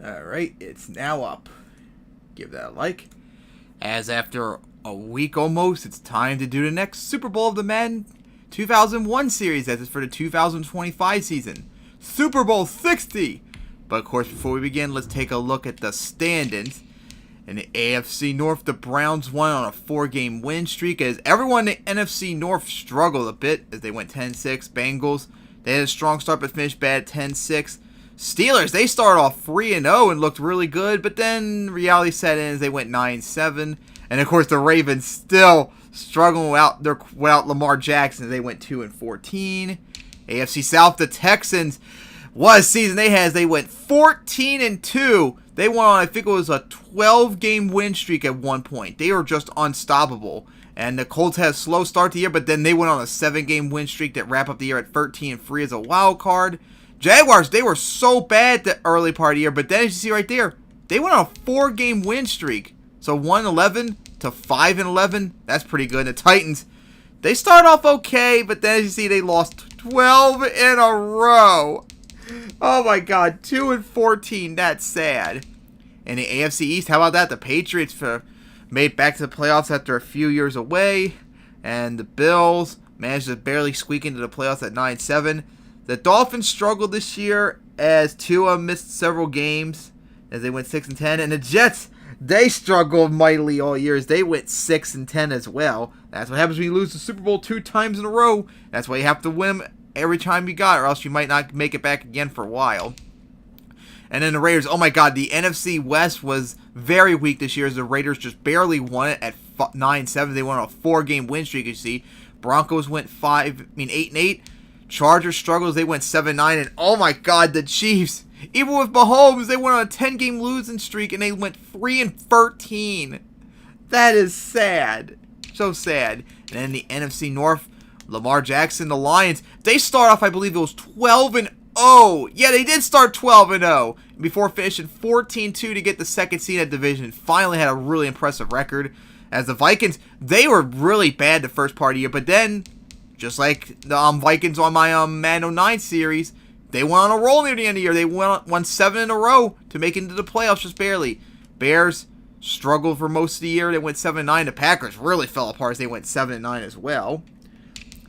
Alright, it's now up. Give that a like. As after a week almost, it's time to do the next Super Bowl of the Madden 2001 series. That is for the 2025 season. Super Bowl 60! But of course, before we begin, let's take a look at the standings. In the AFC North, the Browns won on a 4-game win streak as everyone in the NFC North struggled a bit as they went 10-6. Bengals, they had a strong start but finished bad at 10-6. Steelers, they started off 3-0 and looked really good, but then reality set in as they went 9-7. And of course, the Ravens still struggling without Lamar Jackson as they went 2-14. AFC South, the Texans, what a season they had as they went 14-2. They went on, I think it was a 12-game win streak at one point. They were just unstoppable. And the Colts had a slow start to the year, but then they went on a 7-game win streak that wrapped up the year at 13-3 as a wild card. Jaguars, they were so bad the early part of the year, but then as you see right there, they went on a 4-game win streak. So 1-11 to 5-11, that's pretty good. And the Titans, they started off okay, but then as you see, they lost 12 in a row. Oh my God, 2-14, that's sad. In the AFC East, how about that? The Patriots made it back to the playoffs after a few years away, and the Bills managed to barely squeak into the playoffs at 9-7. The Dolphins struggled this year as Tua missed several games as they went 6-10, and the Jets, they struggled mightily all year as they went 6-10 as well. That's what happens when you lose the Super Bowl 2 times in a row. That's why you have to win every time you got, or else you might not make it back again for a while. And then the Raiders, oh my God, the NFC West was very weak this year as the Raiders just barely won it at 9-7. They went on a 4-game win streak, you see. Broncos went 8-8. Chargers struggled as they went 7-9. And oh my God, the Chiefs, even with Mahomes, they went on a 10-game losing streak and they went 3-13. That is sad. So sad. And then the NFC North, Lamar Jackson, the Lions, they start off, I believe it was 12-0. Yeah, they did start 12-0 before finishing 14-2 to get the second seed at division. Finally had a really impressive record. As the Vikings, they were really bad the first part of the year, but then, just like the Vikings on my Madden 09 series, they went on a roll near the end of the year. They won 7 in a row to make it into the playoffs just barely. Bears struggled for most of the year. They went 7-9. The Packers really fell apart as they went 7-9 as well.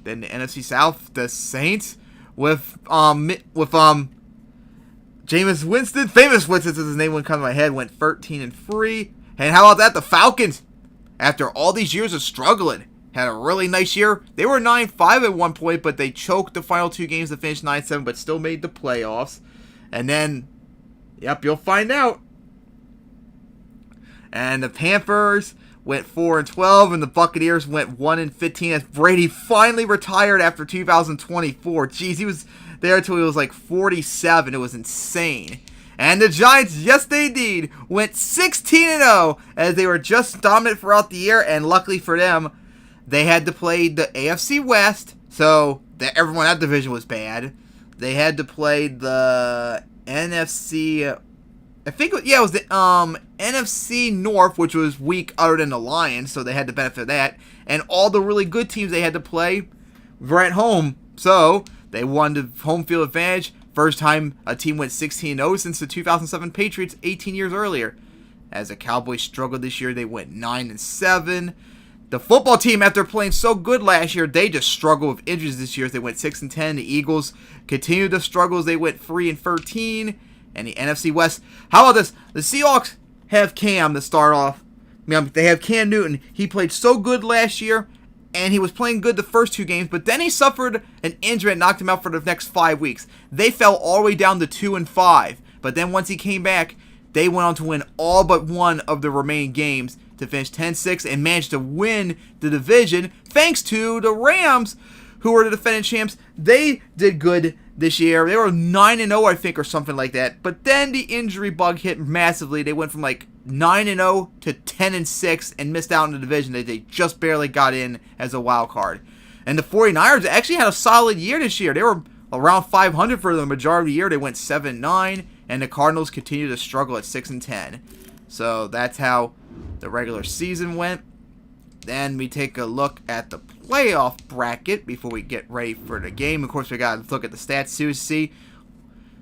Then the NFC South, the Saints with Jameis Winston, famous Winston, as his name wouldn't come to my head, went 13-3. And how about that? The Falcons, after all these years of struggling, had a really nice year. They were 9-5 at one point, but they choked the final 2 games to finish 9-7, but still made the playoffs. And then, yep, you'll find out. And the Panthers went 4-12, and the Buccaneers went 1-15 as Brady finally retired after 2024. Jeez, he was there until he was like 47. It was insane. And the Giants, yes they did, went 16-0 as they were just dominant throughout the year, and luckily for them, they had to play the AFC West, so everyone in that division was bad. They had to play the NFC, I think, yeah, it was the NFC North, which was weak other than the Lions, so they had the benefit of that. And all the really good teams they had to play were at home, so they won the home field advantage. First time a team went 16-0 since the 2007 Patriots 18 years earlier. As the Cowboys struggled this year, they went 9-7. The football team, after playing so good last year, they just struggled with injuries this year as they went 6-10. The Eagles continued to struggle as they went 3-13. And the NFC West, how about this? The Seahawks have Cam to start off. They have Cam Newton. He played so good last year, and he was playing good the first 2 games, but then he suffered an injury that knocked him out for the next 5 weeks. They fell all the way down to 2-5, but then once he came back, they went on to win all but one of the remaining games to finish 10-6 and managed to win the division thanks to the Rams, who were the defending champs. They did good this year. They were 9-0, I think, or something like that. But then the injury bug hit massively. They went from like 9-0 to 10-6 and missed out on the division. They just barely got in as a wild card. And the 49ers actually had a solid year this year. They were around 500 for the majority of the year. They went 7-9, and the Cardinals continued to struggle at 6-10. So that's how the regular season went. Then we take a look at the playoff bracket before we get ready for the game. Of course, we got to look at the stats too to see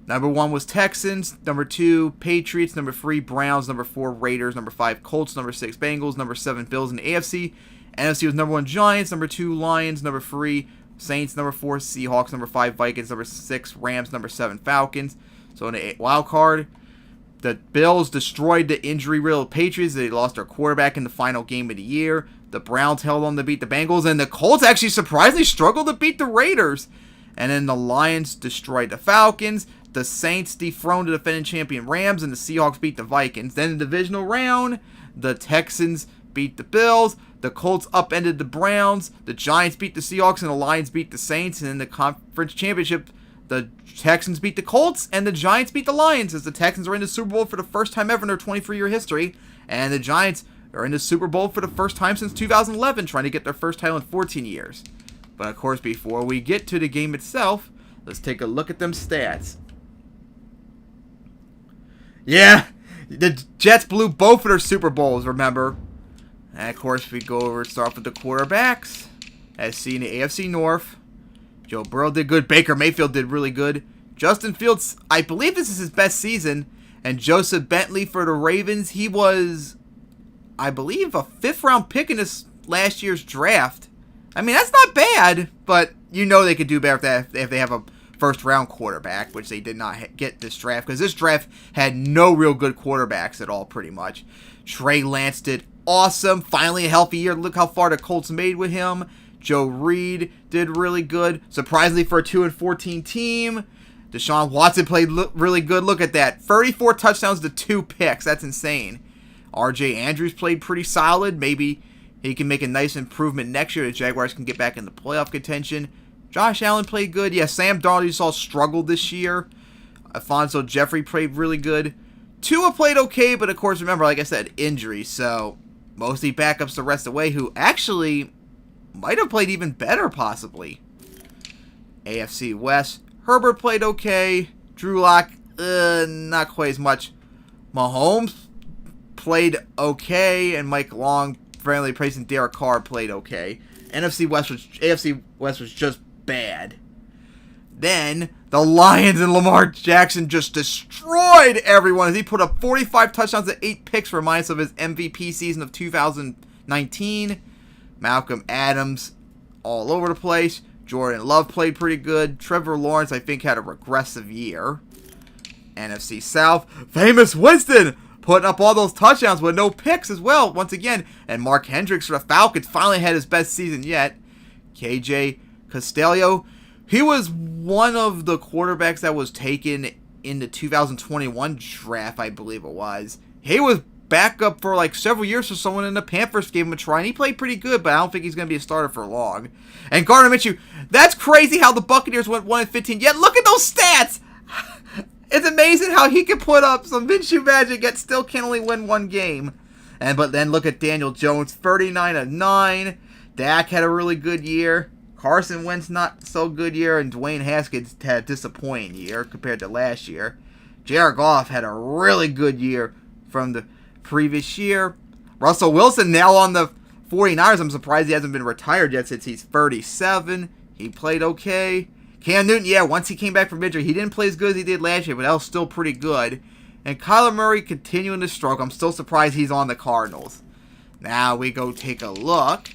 Number 1 was Texans. Number 2, Patriots. Number 3, Browns. Number 4, Raiders. Number 5, Colts. Number 6, Bengals. Number 7, Bills in the AFC. NFC was number 1, Giants. Number 2, Lions. Number 3, Saints. Number 4, Seahawks. Number 5, Vikings. Number 6, Rams. Number 7, Falcons. So in the wild card, the Bills destroyed the injury-riddled Patriots. They lost their quarterback in the final game of the year. The Browns held on to beat the Bengals. And the Colts actually surprisingly struggled to beat the Raiders. And then the Lions destroyed the Falcons. The Saints dethroned the defending champion Rams, and the Seahawks beat the Vikings. Then in the divisional round, the Texans beat the Bills. The Colts upended the Browns. The Giants beat the Seahawks, and the Lions beat the Saints. And in the conference championship, the Texans beat the Colts, and the Giants beat the Lions, as the Texans are in the Super Bowl for the first time ever in their 23-year history. And the Giants are in the Super Bowl for the first time since 2011, trying to get their first title in 14 years. But of course, before we get to the game itself, let's take a look at them stats. Yeah, the Jets blew both of their Super Bowls, remember? And of course, we go over and start off with the quarterbacks. As seen in the AFC North, Joe Burrow did good. Baker Mayfield did really good. Justin Fields, I believe this is his best season. And Joseph Bentley for the Ravens, he was, I believe, a 5th-round pick in this last year's draft. I mean, that's not bad, but you know they could do better if they have a first-round quarterback, which they did not get this draft, because this draft had no real good quarterbacks at all, pretty much. Trey Lance did awesome. Finally a healthy year. Look how far the Colts made with him. Joe Reed did really good. Surprisingly for a 2-14 team. Deshaun Watson played really good. Look at that. 34 touchdowns to 2 picks. That's insane. RJ Andrews played pretty solid. Maybe he can make a nice improvement next year. The Jaguars can get back in the playoff contention. Josh Allen played good. Yeah, Sam Darnold you saw struggled this year. Alfonso Jeffrey played really good. Tua played okay, but of course, remember, like I said, injuries. So, mostly backups the rest of the way, who actually might have played even better, possibly. AFC West, Herbert played okay. Drew Lock, not quite as much. Mahomes played okay, and Mike Long, friendly praising Derek Carr, played okay. AFC West was just bad. Then the Lions and Lamar Jackson just destroyed everyone as he put up 45 touchdowns and 8 picks, reminds us of his MVP season of 2019. Malcolm Adams all over the place. Jordan Love played pretty good. Trevor Lawrence, I think, had a regressive year. NFC South, famous Winston putting up all those touchdowns with no picks as well, once again. And Mark Hendricks for the Falcons finally had his best season yet. KJ Costello, he was one of the quarterbacks that was taken in the 2021 draft, I believe it was. He was backup for like several years for someone, and the Panthers gave him a try, and he played pretty good, but I don't think he's going to be a starter for long. And Gardner Minshew, that's crazy how the Buccaneers went 1-15, yet look at those stats! It's amazing how he can put up some Minshew magic, yet still can only win one game. But then look at Daniel Jones, 39-9. Dak had a really good year. Carson Wentz not so good year, and Dwayne Haskins had a disappointing year compared to last year. Jared Goff had a really good year from the previous year. Russell Wilson now on the 49ers. I'm surprised he hasn't been retired yet since he's 37. He played okay. Cam Newton, yeah, once he came back from injury, he didn't play as good as he did last year, but that was still pretty good. And Kyler Murray continuing to struggle. I'm still surprised he's on the Cardinals. Now we go take a look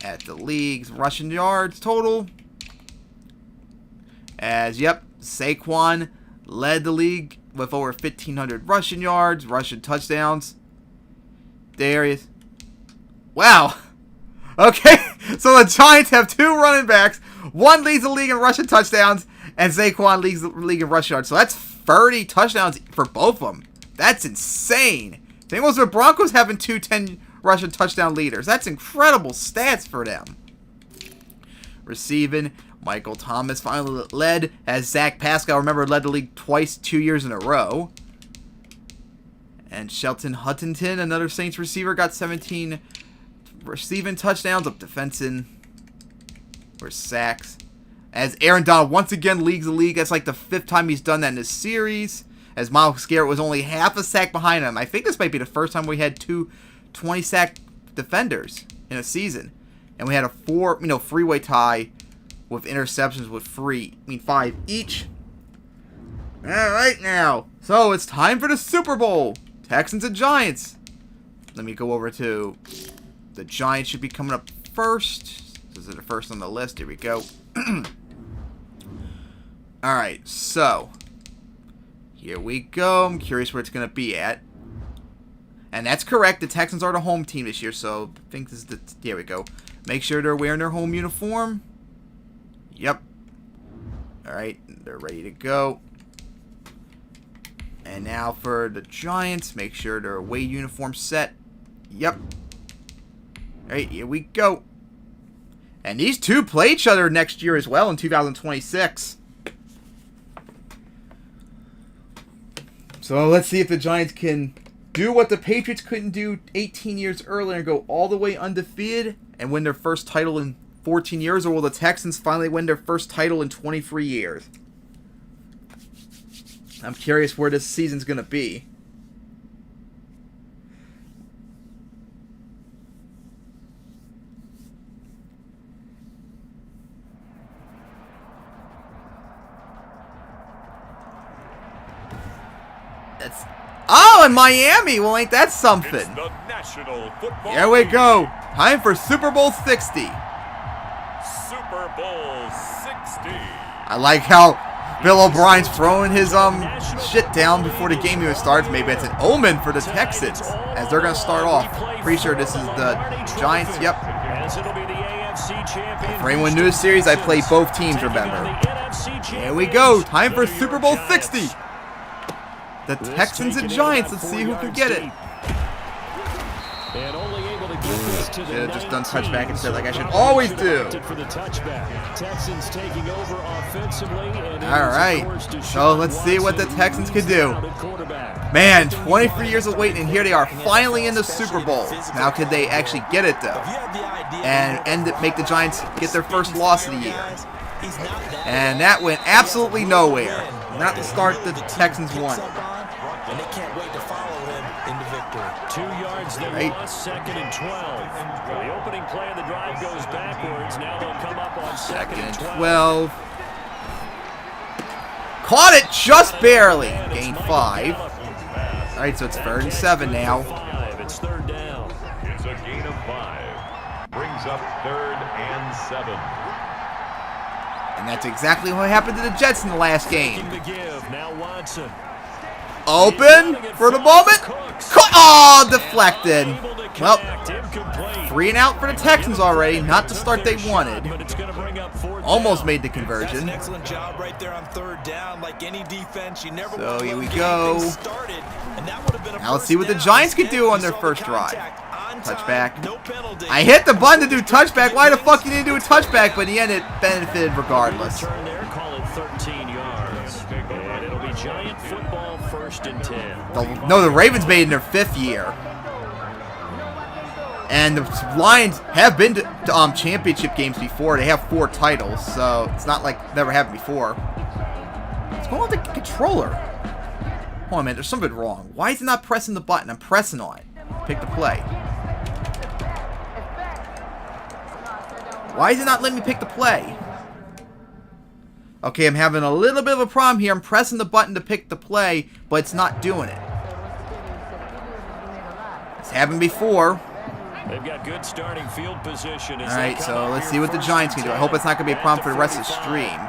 at the league's rushing yards total. As, yep, Saquon led the league with over 1,500 rushing yards, rushing touchdowns. There he is. Wow. Okay, so the Giants have 2 running backs. One leads the league in rushing touchdowns, and Saquon leads the league in rushing yards. So that's 30 touchdowns for both of them. That's insane. Same was with Broncos having 2 10 rushing touchdown leaders. That's incredible stats for them. Receiving, Michael Thomas finally led, as Zach Pascal, remember, led the league twice 2 years in a row. And Shelton Huntington, another Saints receiver, got 17 receiving touchdowns, up defensing for sacks. As Aaron Donald once again leads the league. That's like the 5th time he's done that in this series. As Myles Garrett was only half a sack behind him. I think this might be the first time we had 2 20-sack defenders in a season. And we had a freeway tie with interceptions with 5 each. Alright now. So it's time for the Super Bowl. Texans and Giants. Let me go over to the Giants should be coming up first. This is the first on the list. Here we go. Alright, so here we go. I'm curious where it's going to be at. And that's correct. The Texans are the home team this year, so I think this is the... There we go. Make sure they're wearing their home uniform. Yep. Alright, they're ready to go. And now for the Giants, make sure their away uniform set. Yep. Alright, here we go. And these two play each other next year as well in 2026. So let's see if the Giants can do what the Patriots couldn't do 18 years earlier and go all the way undefeated and win their first title in 14 years, or will the Texans finally win their first title in 23 years? I'm curious where this season's going to be. That's... Oh, in Miami! Well, ain't that something? It's the National Football Here we League. go. Time for Super Bowl 60. Super Bowl 60. I like how Bill O'Brien's throwing his shit down before the game even starts. Maybe it's an omen for the Texans as they're going to start off. Pretty sure this is the Giants. Yep. For anyone new to the series, I play both teams, remember. Here we go. Time for Super Bowl 60. The Texans and Giants. Let's see who can get it. Should have just done touchback instead, like I should always do. Alright, so let's see what the Texans can do. Man, 23 years of waiting, and here they are finally in the Super Bowl. Now, could they actually get it, though? And make the Giants get their first loss of the year. And that went absolutely nowhere. Not to start the Texans won. And they can't wait to follow him into victory. 2 yards, they lost, 2nd and 12. The opening play of the drive goes backwards. Now they'll come up on 2nd and 12. Caught it just barely. Gained 5. Alright, so it's 3rd and 7 now. It's 3rd down. It's a gain of 5. Brings up 3rd and 7. And that's exactly what happened to the Jets in the last game. Now Watson. Open for the moment. Oh, deflected. Well, 3 and out for the Texans already. Not the start they wanted. Almost made the conversion. Excellent job right there on 3rd down. Like any defense, you never So here we go. Now let's see what the Giants could do on their first drive. Touchback. I hit the button to do touchback. Why the fuck you didn't do a touchback? But in the end, it benefited regardless. Call it 13 yards. And it'll be Giant football, 1st and 10. No, the Ravens made it in their 5th year. And the Lions have been to championship games before. They have 4 titles, so it's not like it never happened before. What's going on with the controller? Hold on, man. There's something wrong. Why is it not pressing the button? I'm pressing on it. Pick the play. Why is it not letting me pick the play? Okay, I'm having a little bit of a problem here. I'm pressing the button to pick the play, but it's not doing it. It's happened before. They've got good starting field position. Alright, so let's see what the Giants can do. I hope it's not going to be a problem for the rest of the stream.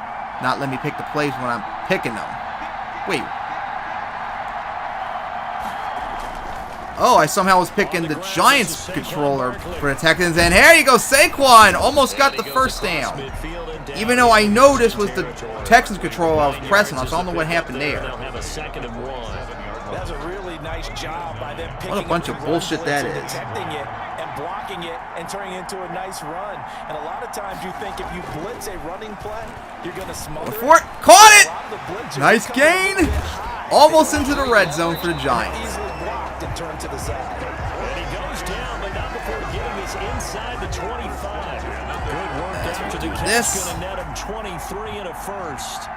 Not let me pick the plays when I'm picking them. Wait. Oh, I somehow was picking the Giants controller for the Texans. And here you go, Saquon. Almost got the first down. Even though I know this was the Texans controller I was pressing on, so I don't know what happened there. That's a really nice job by them picking What a bunch of bullshit that is. Detecting it and blocking it and turning it into a nice run. And a lot of times you think if you blitz a running play, you're going to smother it. Caught it! Nice gain! Almost into the red zone for the Giants. Easily blocked and turned to the side. And he goes down, but not before getting this inside the 25. Good work after the catch. Going to net him 23 and a 1st.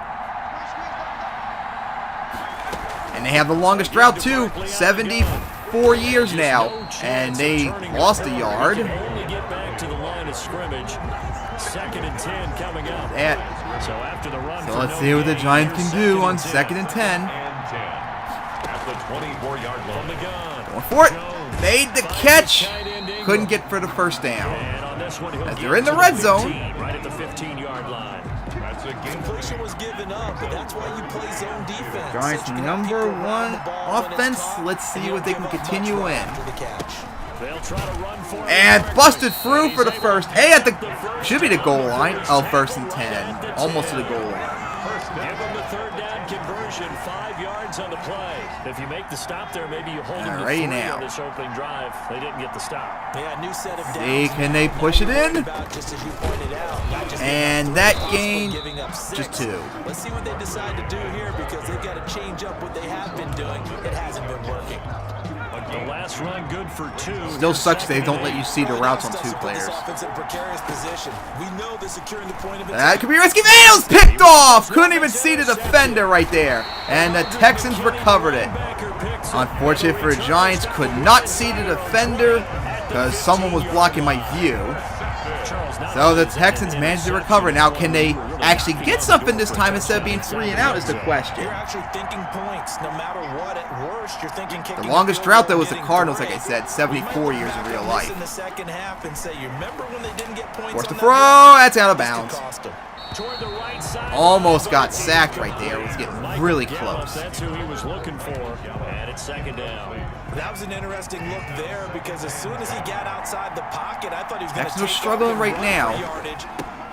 And they have the longest drought too, 74 years now, and they lost a yard. Only get back to the line of scrimmage. 2nd and 10 coming up. So after the run, let's see what the Giants can do on 2nd and 10. At the 24-yard line. From the gun. Going for it. Made the catch. Couldn't get for the first down. And on this one, As they're in the red zone. Right at the 15-yard line. That's a game. Completion was given up, but that's why you play zone defense. Giants' number one offense. Let's see what they can continue in. They'll try to run for it. And busted through for the first. Hey, at the should be the goal line. Oh, 1st and 10. Almost to the goal line. Give them the third down conversion, 5 yards on the play. If you make the stop there, maybe you hold them to 3 now. on this opening drive. They didn't get the stop. Yeah, new set of downs. See, can they push it in? Just as you pointed out. And that gain, just 2. Let's see what they decide to do here because they've got to change up what they have been doing. It hasn't been working. The last run good for 2. Still sucks they don't let you see the routes on 2 players. That could be risky. It was picked off. Couldn't even see the defender right there. And the Texans recovered it. Unfortunate for the Giants, could not see the defender because someone was blocking my view. So the Texans managed to recover. Now, can they actually get something this time instead of being 3 and out is the question. You're actually thinking points no matter what. At worst, you're thinking kicking. The longest drought, though, was the Cardinals, like I said, 74 years in real life. In the second half and say, you remember when they didn't get points Forced to on throw. that? That's out of bounds. Toward the right side. Almost got sacked right there. It was getting really close. That's who he was looking for. And it's 2nd down. That was an interesting look there because as soon as he got outside the pocket, I thought he was going to Texans are struggling right now.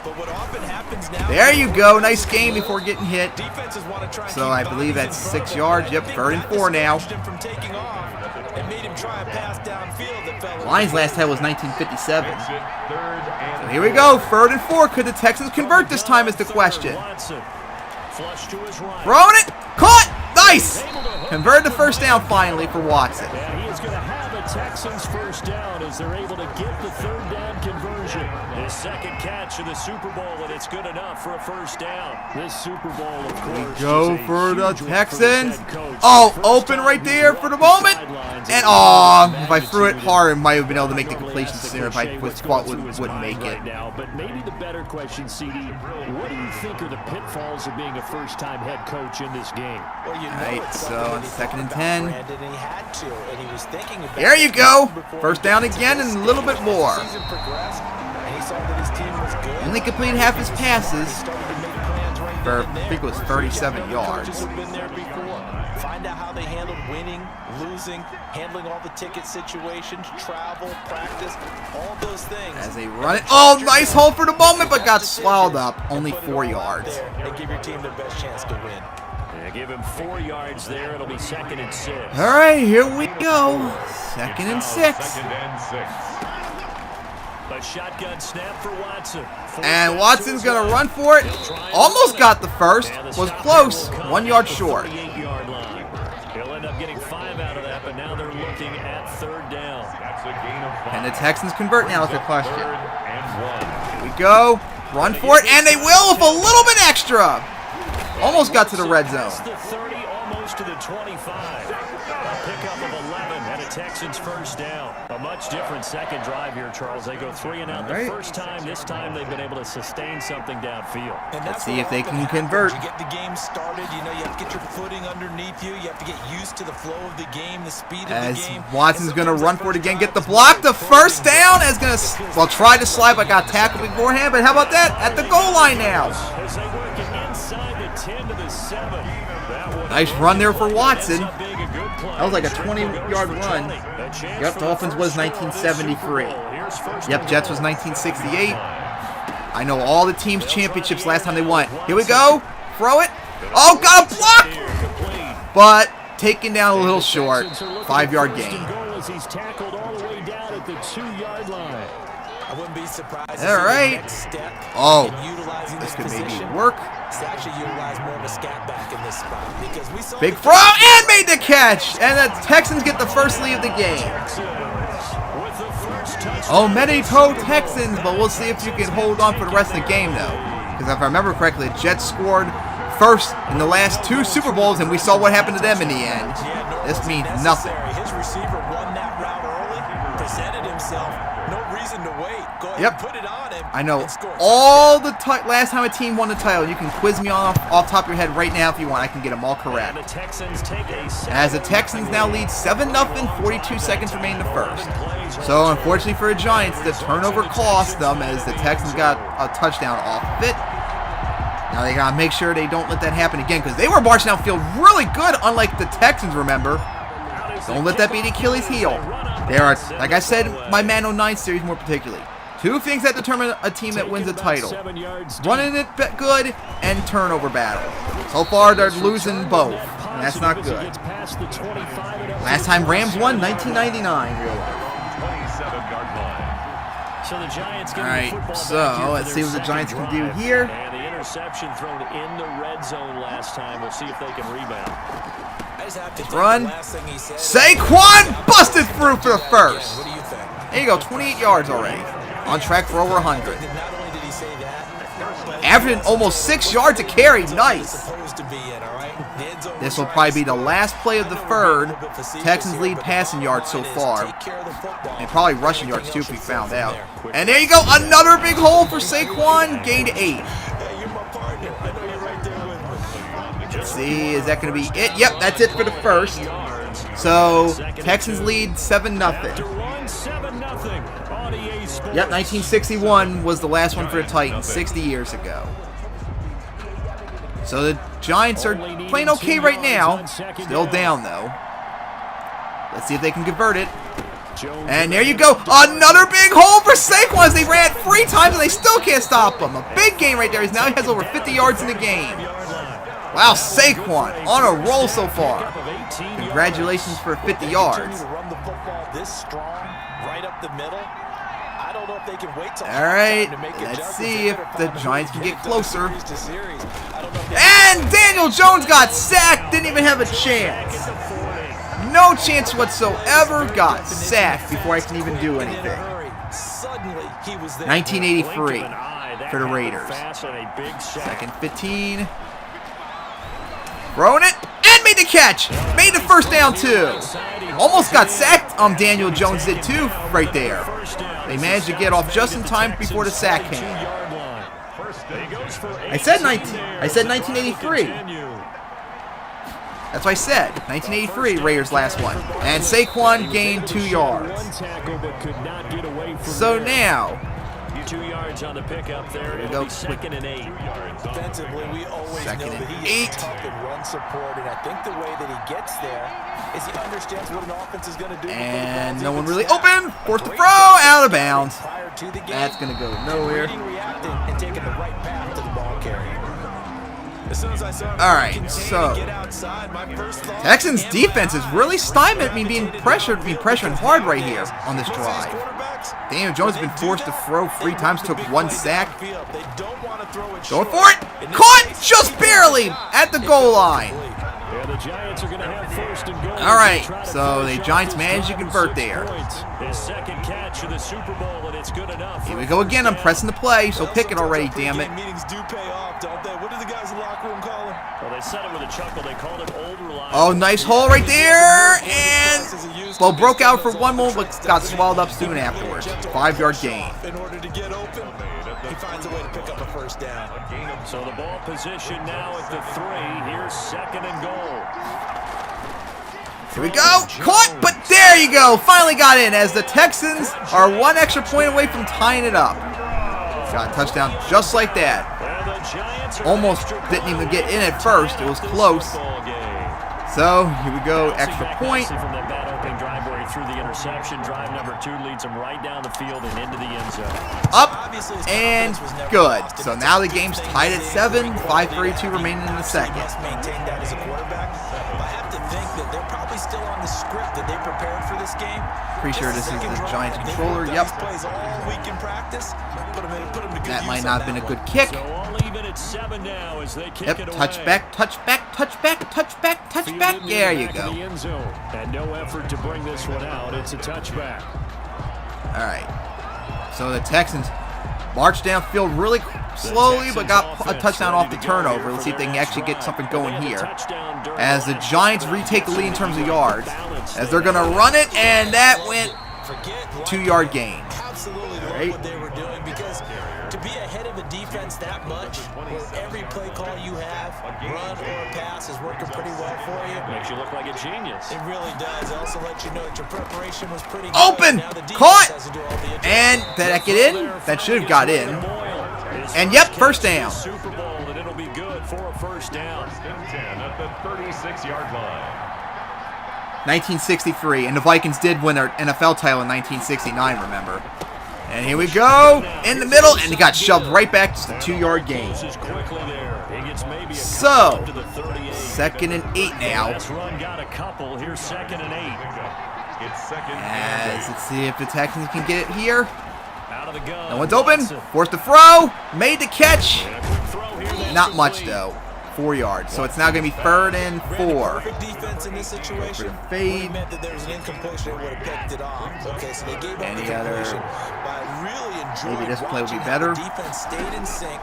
But what often happens now, There you go. Nice game before getting hit. defenses want to try and So keep I believe bodies that's in 6 front of yards. him. Yep, I think 3rd and that 4 now. discouraged him from taking off and made him try a pass downfield that fell Lions into last hit was 1957. Makes it 3rd and So here we go. 3rd and 4. Could the Texans convert this time is the question. Flush to his right. Throwing it. Caught. Nice. Converted the first down finally for Watson. And he is going to have the Texans first down as they're able to get the 3rd down conversion. His 2nd catch of the Super Bowl, and it's good enough for a first down. This Super Bowl, of course, Go is a for the huge one Texans. for this head coach. Oh, First open time right he there was for the on moment. sidelines And and if I threw it hard, I might have been able to make the completion sooner if I was thought wouldn't make it. Right now, but maybe the better question, CD, what do you think are the pitfalls of being a first-time head coach in this game? Well, you know Alright, it's so something on that he 2nd and thought 10. about Brandon, and he had to, and he was thinking about There you it go. before First he down got to again this and a little bit stage. more. The season progressed, and he saw that his team was good. Only completed half his passes He started to make plans right for, then and I think it was there. 37 Coaches yards. who've been there before. Find out how they handled winning, losing, handling all the ticket situations, travel, practice, all those things. As they run it. Oh, nice hold for the moment, but got swallowed up. Only 4 yards. And give your team the best chance to win. Yeah, give him 4 yards there. It'll be 2nd and 6. All right, here we go. 2nd and 6. 2nd and 6. A shotgun snap for Watson. And Watson's going to run for it. Almost got the first. Was close. 1 yard short. 48-yard line. He'll end up getting 5 out of that, but now they're looking at 3rd down. That's a gain of 5. Can the Texans convert now is the question. 3rd and 1. Here we go. Run for it, and they will with a little bit extra. Almost got to the red zone. Past the 30, almost to the 25. A pickup of 11 and a Texans first down. A much different second drive here, Charles. They go 3 and out the first time. This time they've been able to sustain something downfield. And Let's that's see what if they often can happens. convert. You get the game started, you know, you have to get your footing underneath you. You have to get used to the flow of the game, the speed of As the game. Watson's going to run for it again, get the block, the first down. Is going to, well, try to slide, but got tackled beforehand. But how about that? At the goal line now. As they work it inside the 10 to the 7. Nice run there for Watson. That was like a 20-yard run. Yep, Dolphins was 1973. Yep, Jets was 1968. I know all the team's championships last time they won. Here we go. Throw it. Oh, got a block! But taken down a little short. 5-yard gain. He's tackled all the way down at the 2-yard line. I wouldn't be surprised. All right. Oh, this could maybe work. To actually utilize more of a scat back in this spot because we saw Big throw and made the catch. And the Texans get the first lead of the game. Oh, many pro Texans, but we'll see if you can hold on for the rest of the game, though. Because if I remember correctly, the Jets scored first in the last 2 Super Bowls, and we saw what happened to them in the end. This means nothing. His receiver won that route early, presented himself. No reason to wait. Go ahead and put it on him. I know all the last time a team won the title. You can quiz me off top of your head right now if you want. I can get them all correct. As the Texans now lead 7-0, 42 seconds remain in the first. So unfortunately for the Giants, the turnover cost them as the Texans got a touchdown off of it. Now they gotta make sure they don't let that happen again because they were marching downfield really good, unlike the Texans, remember. Don't let that be the Achilles heel. There are, like I said, my Madden 09 series more particularly, two things that determine a team that wins a title. Running it good and turnover battle. So far, they're losing both. And that's not good. Last time Rams won, 1999, real life. Alright, so let's see what the Giants can do here. And the interception thrown in the red zone last time. We'll see if they can rebound. Run. Saquon busted through for the first. There you go, 28 yards already. On track for over 100. Averaging almost 6 yards a carry. Nice. This will probably be the last play of the third. Texans lead passing yards so far. And probably rushing yards too if we found out. And there you go. Another big hole for Saquon. Gained 8. Let's see, is that going to be it? Yep, that's it for the first. So, Texans lead 7-0. Yep, 1961 was the last one for the Titans, 60 years ago. So the Giants are playing okay right now. Still down, though. Let's see if they can convert it. And there you go. Another big hole for Saquon as they ran it 3 times and they still can't stop him. A big game right there. He now has over 50 yards in the game. Wow, Saquon on a roll so far. Congratulations for 50 yards. Alright, let's see if the Giants can get closer. And Daniel Jones got sacked. Didn't even have a chance. No chance whatsoever. Got sacked before I can even do anything. 1983 for the Raiders. Second 15. Throwing it, and made the catch. Made the first down, too. Almost got sacked. Daniel Jones did, too, right there. They managed to get off just in time before the sack came. I said 1983. That's what I said. 1983, Raiders' last one. And Saquon gained 2 yards. So now, 2 yards on the pickup there. It'll be 2nd and 8. Defensively, we always know that he is tough in run support, and I think the way that he gets there is he understands what an offense is going to do. And no one really open. Forced to throw out of bounds. That's going to go nowhere. And taking the right path to the ball carrier. Alright, so Texans defense is really stymied me being pressuring hard right here on this drive. Daniel Jones has been forced to throw 3 times, took 1 sack. Going for it! Caught just barely at the goal line. Alright, so the Giants managed to convert there. His second catch of the Superbowl, and it's good enough. Here we go again. I'm pressing the play, so pick it already, damn it. What do the guys in the locker room call him? Well, they said it with a chuckle. They called it old reliable. Oh, nice hole right there. And, well, broke out for one moment, but got swallowed up soon afterwards. 5-yard gain. In order to get open, he finds a way to pick up a first down. So the ball position now at the 3. Here's 2nd and goal. Here we go. Caught, but there you go. Finally got in as the Texans are 1 extra point away from tying it up. Got a touchdown just like that. Almost didn't even get in at first. It was close. So here we go. Extra point. From that bad opening drive where he threw the interception, drive number 2 leads him right down the field and into the end zone. Up and good. So now the game's tied at 7. 5:32 remaining in the second. Still on the script that they prepared for this game. Pretty sure this is the Giants controller. Yep. That might not have been a good kick. Yep. Touchback. There you go. And no effort to bring this one out. It's a touchback. All right. So the Texans marched downfield really slowly, but got a touchdown off the turnover. Let's see if they can actually get something going here. As the Giants retake the lead in terms of yards. As they're going to run it, and that went 2-yard gain. Absolutely right. what they were doing because defense that much, where every play call you have, run or pass, is working pretty well for you. Makes you look like a genius. It really does. It also lets you know that your preparation was pretty good. Open! Now the defense Caught! has to do all the And did that get in? That should have got in. And yep, first down. Superbowl, and it'll be good for a first down. 10 at the 36-yard line. 1963, and the Vikings did win their NFL title in 1969, remember? And here we go, in the middle, and he got shoved right back, just a 2-yard gain. So, 2nd and 8 now. This run got a couple. Here's 2nd and 8. It's 2nd As let's see if the Texans can get it here. Out of the gun. No one's open. Forced to throw. Made the catch. Not much though. 4 yards. So it's now going to be 3rd and 4. Perfect defense in this situation. Fade. Meant that there was an incompletion, they would have picked it off. Okay, so they gave up Any the other? completion. But I really enjoyed Maybe this play would be watching how better. the defense stayed in sync,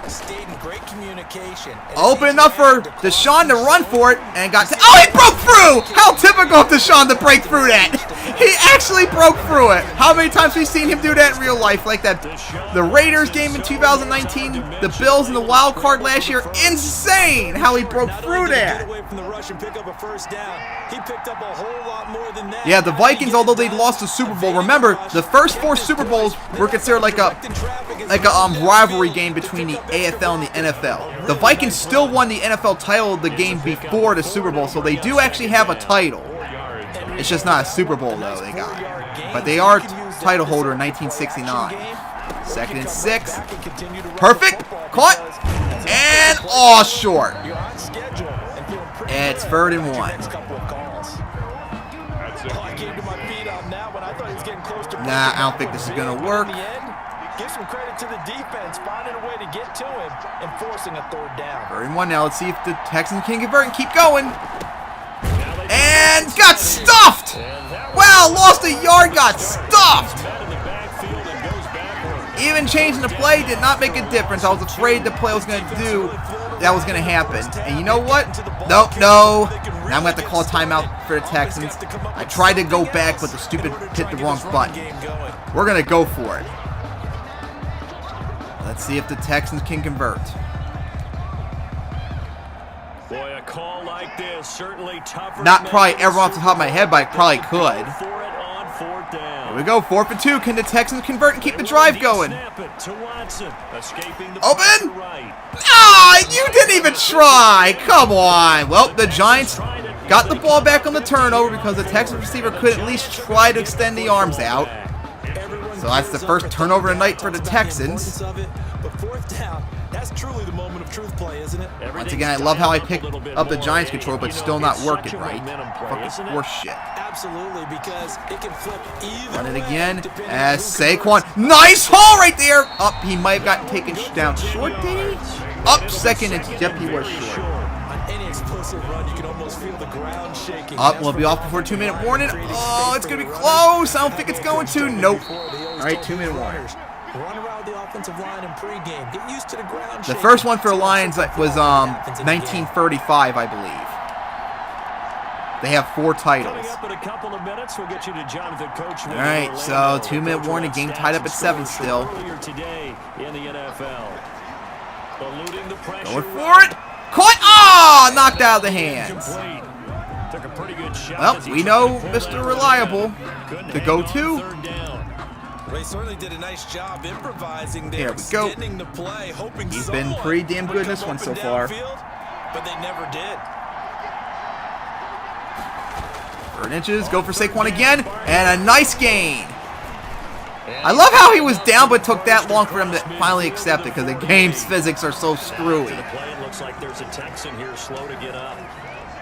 stayed in great communication. And Open each enough for man to clock Deshaun to the run zone. for it, and got. Oh, he broke through! How typical of Deshaun to break through that. He actually broke through it. How many times have we seen him do that in real life? Like that, the Raiders game in 2019, the Bills in the wild card last year. Insane how he broke Not through only did he that. get away from the rush and pick up a first down, he picked up a whole lot more than that. Yeah, the Vikings, although they lost the Super Bowl, remember the first 4 Super Bowls were considered like a rivalry game between the AFL and the NFL. The Vikings still won the NFL title of the game before the Super Bowl, so they do actually have a title. It's just not a Super Bowl though they got, but they are title holder in 1969. 2nd and 6. Perfect. Caught. And oh, short. It's 3rd and 1. Nah, I don't think this is gonna work. Give some credit to the defense, finding a way to get to him and forcing a 3rd down. 3rd and 1 now. Let's see if the Texans can convert and keep going. And got stuffed. Wow, lost a yard, got stuffed. Even changing the play did not make a difference. I was afraid the play was going to do that was going to happen. And you know what? No. Now I'm going to have to call a timeout for the Texans. I tried to go back, but the stupid hit the wrong button. We're going to go for it. Let's see if the Texans can convert. Boy, a call like this certainly tougher. Not probably ever off the top of my head, but I probably could. For it on 4th down. Here we go, 4th and 2. Can the Texans convert and keep the drive going? Snap it to Watson, escaping the Open! right. Ah, you didn't even try. Come on. Well, the Giants got the ball back on the turnover because the Texans receiver could at least try to extend the arms out. So that's the first turnover tonight for the Texans. But 4th down, that's truly the moment of truth play, isn't it? Once again, I love how I picked up the Giants control, but still not working right. Fucking horse shit. Absolutely, because it can flip either Run it way, again depending as on who Saquon. Nice haul right there. Up, he might have gotten taken down short, did he? Up 2nd and yep, he was short. On any explosive run, you can almost feel the ground shaking. Up, we'll be off before 2-minute warning. Oh, it's going to be close. I don't think it's going to. Nope. All right, 2-minute warning. Run around the offensive line in pregame. Get used to the ground The shaking. first one for the Lions was 1935, I believe. They have 4 titles. Coming up in a couple of minutes, we'll get you to Jonathan Coachman. All right, so 2-minute warning. Game tied up at 7 still. Earlier today in the NFL. Eluding the pressure. Going for it. Caught. Ah, knocked out of the hands. Took a pretty good shot. Well, we know Mr. Reliable, the go-to. They certainly did a nice job improvising there, Here we go. extending the play, hoping He's been someone pretty damn good would in this come one so open far. downfield, but they never did. 3rd inches. Go for Saquon again, and a nice gain. I love how he was down, but took that long for him to finally accept it because the game's physics are so screwy. The play, it looks like there's a Texan here slow to get up.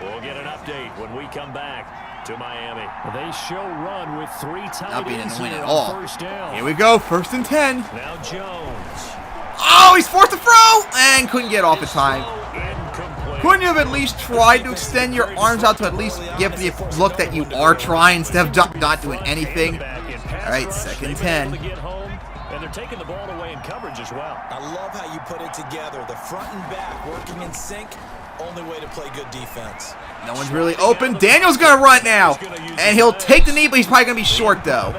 We'll get an update when we come back to Miami. They show run with 3 tight Not being in ends the win here at on all. first down. Here we go. 1st and 10. Now Jones. Oh, he's forced to throw and couldn't get off in time. Incomplete. Couldn't you have at least tried to extend your arms out to at least give the look that you are trying instead of not doing anything? All right, 2nd and 10. And they're taking the ball away in coverage as well. I love how you put it together. The front and back working in sync. Only way to play good defense. No one's really open. Daniel's going to run now. And he'll take the knee, but he's probably going to be short, though.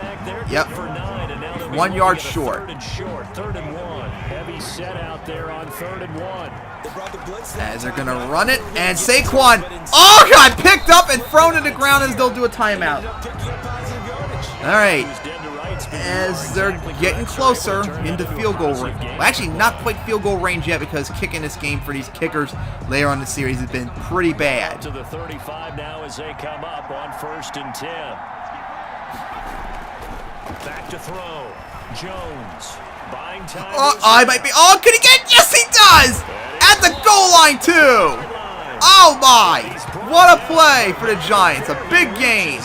Yep. 1 yard short. Third and 1. Heavy set out there on 3rd and 1. As they're going to run it. And Saquon, oh, got picked up and thrown to the ground as they'll do a timeout. All right. As they're getting closer into field goal range. Well, actually, not quite field goal range yet because kicking this game for these kickers later on in the series has been pretty bad. To the 35 now as they come up on 1st and 10. Back to throw. Jones. Buying time. I might be. Oh, could he get? Yes, he does! At the goal line, too! Oh, my! What a play for the Giants. A big gain.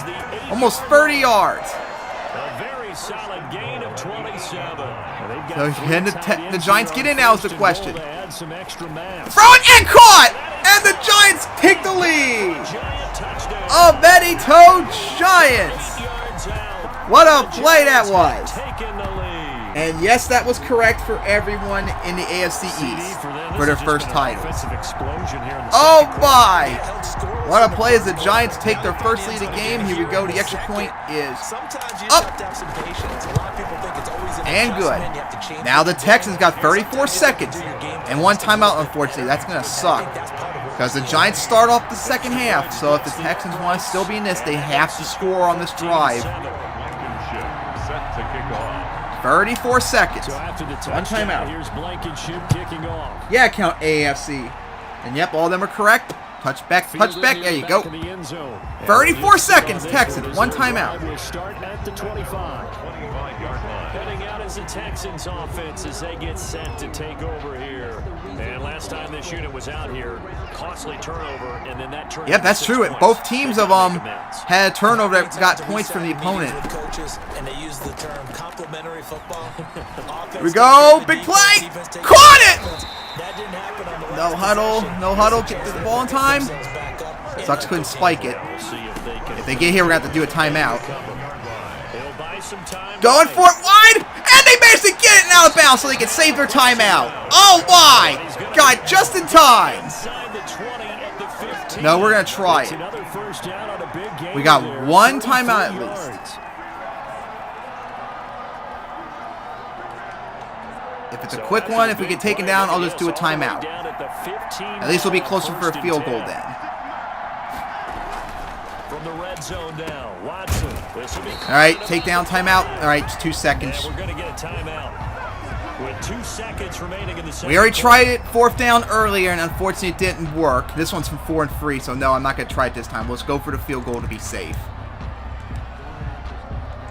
Almost 30 yards. Solid gain of 27. So can the Giants get in now is the question. Thrown and caught! And the Giants take the lead! A Benito Giants! What a play that was! And yes, that was correct for everyone in the AFC East for their first title. Oh my! What a play as the Giants take their first lead of the game. Here we go. The extra point is up. And good. Now the Texans got 34 seconds and 1 timeout, unfortunately. That's going to suck because the Giants start off the second half. So if the Texans want to still be in this, they have to score on this drive. 34 seconds. 1 timeout. Yeah, count AFC. And yep, all of them are correct. Touchback. There you go. 34 seconds, Texans. 1 timeout. Heading out as the Texans offense as they get set to take over here. And last time this unit was out here, costly turnover, and then that turnover. Yep, that's true. Both teams of had a turnover that got points from the opponent. Here we go. Big play. Caught it. No huddle. Get the ball in time. Sucks couldn't spike it. If they get here, we're going to have to do a timeout. Going for it wide, and they managed to get it out of bounds so they can save their timeout. Oh my! Got just in time. No, we're going to try it. We got 1 timeout at least. If it's a quick one, if we get taken down, I'll just do a timeout. At least we'll be closer for a field goal then. From the red zone now, Watson. All right, take down, timeout. All right, just 2 seconds. And we're going to get a timeout with 2 seconds remaining in the second. We already tried it 4th down earlier, and unfortunately it didn't work. This one's from 4 and 3, so no, I'm not going to try it this time. Let's go for the field goal to be safe.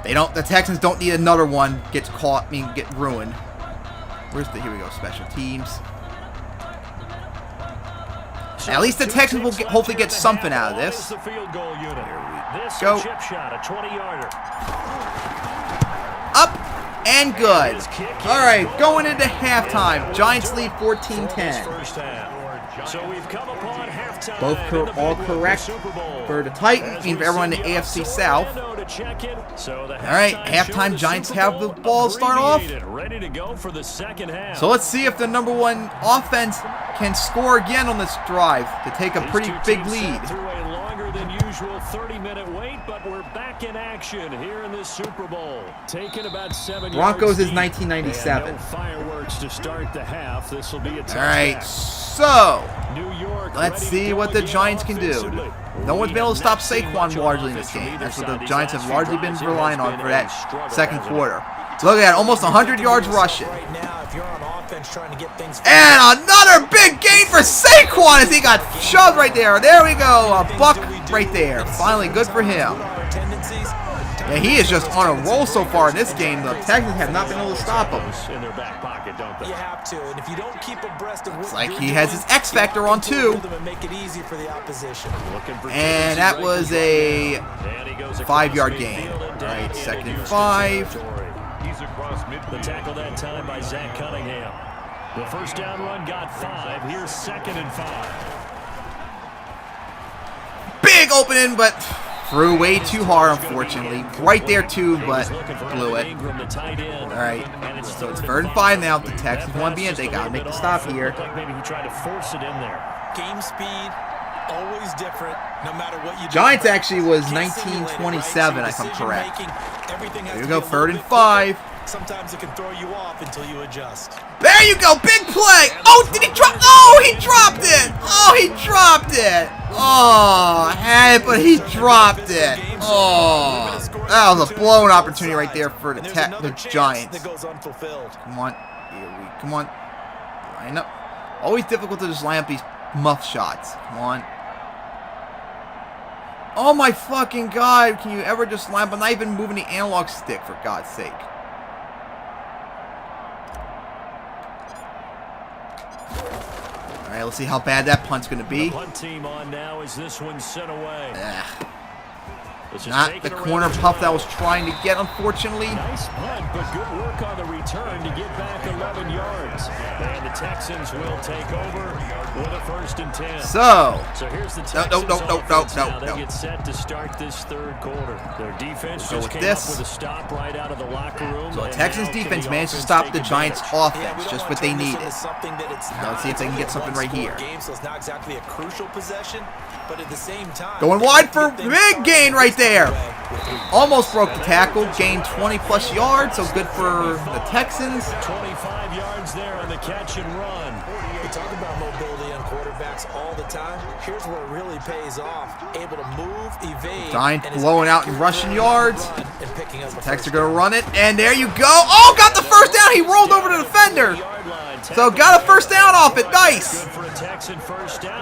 The Texans don't need another one get ruined. Here we go, special teams. At least the Texans will hopefully get something out of this. Here we go. Up and good. All right, going into halftime. Giants lead 14-10. So we've come upon halftime. Both all correct for the Titans, meaning for everyone in the AFC South. All right, halftime. Giants have the ball start off. Ready to go for the second half. So let's see if the number 1 offense can score again on this drive to take a pretty big lead. Through a longer than usual 30-minute wait, but we're back in action here in the Super Bowl. Taking about 7 Broncos yards is 1997. no fireworks to start the half. This will be a touchback. All right, so New York, let's see what the Giants can do. No one's been able to stop Saquon largely in this game. That's what the Giants have largely been relying on for that second quarter. So look at that, almost 100 yards rushing. And another big gain for Saquon as he got shoved right there. There we go, a buck right there. Finally, good for him. Yeah, he is just on a roll so far in this game. The Texans have not been able to stop him. It's like he has his X Factor on too. And that was a 5-yard gain. All right, 2nd and 5. The tackle that time by Zach Cunningham. The first down run got 5. Here's 2nd and 5. Big opening, but threw way too hard, unfortunately. Right there, too, but blew it. All right, so it's 3rd and 5 now. If the Texans want to be in, they got to make the stop here. Maybe he tried to force it in there. Game speed, always different, no matter what you do. Giants actually was 1927, if I'm correct. Here we go, 3rd and 5. Sometimes it can throw you off until you adjust. There you go, big play. Oh, did he drop? Oh, he dropped it. Oh, he dropped it. Oh, but he dropped it. Oh, that was a blown opportunity right there for the Giants. Come on, come on, line up. Always difficult to just line up these muff shots. Come on. Oh my fucking God! Can you ever just line up? I'm not even moving the analog stick, for God's sake. All right, let's see how bad that punt's going to be. The punt team on now as this one's sent away. Not the corner puff that I was trying to get, unfortunately. Nice punt, but good work on the return to get back 11 yards. And the Texans will take over with a 1st and 10. So here's the Texans no. They get set to start this 3rd quarter. Their defense We'll just came up with a stop right out of the locker room. So the Texans defense managed to stop the Giants offense, just what they needed. Now let's see if they can get something right here. So it's not exactly a crucial possession, but at the same time, going wide for big gain right there. Almost broke the tackle, gained 20+ yards, so good for the Texans. 25 yards there on the catch and run. We talk about mobility on quarterbacks all the time. Here's where it really pays off. Able to move, evade. Giants blowing out in rushing yards. Texans are going to run it, and there you go. Oh, got the 1st down. He rolled over the defender. So got a 1st down off it. Nice.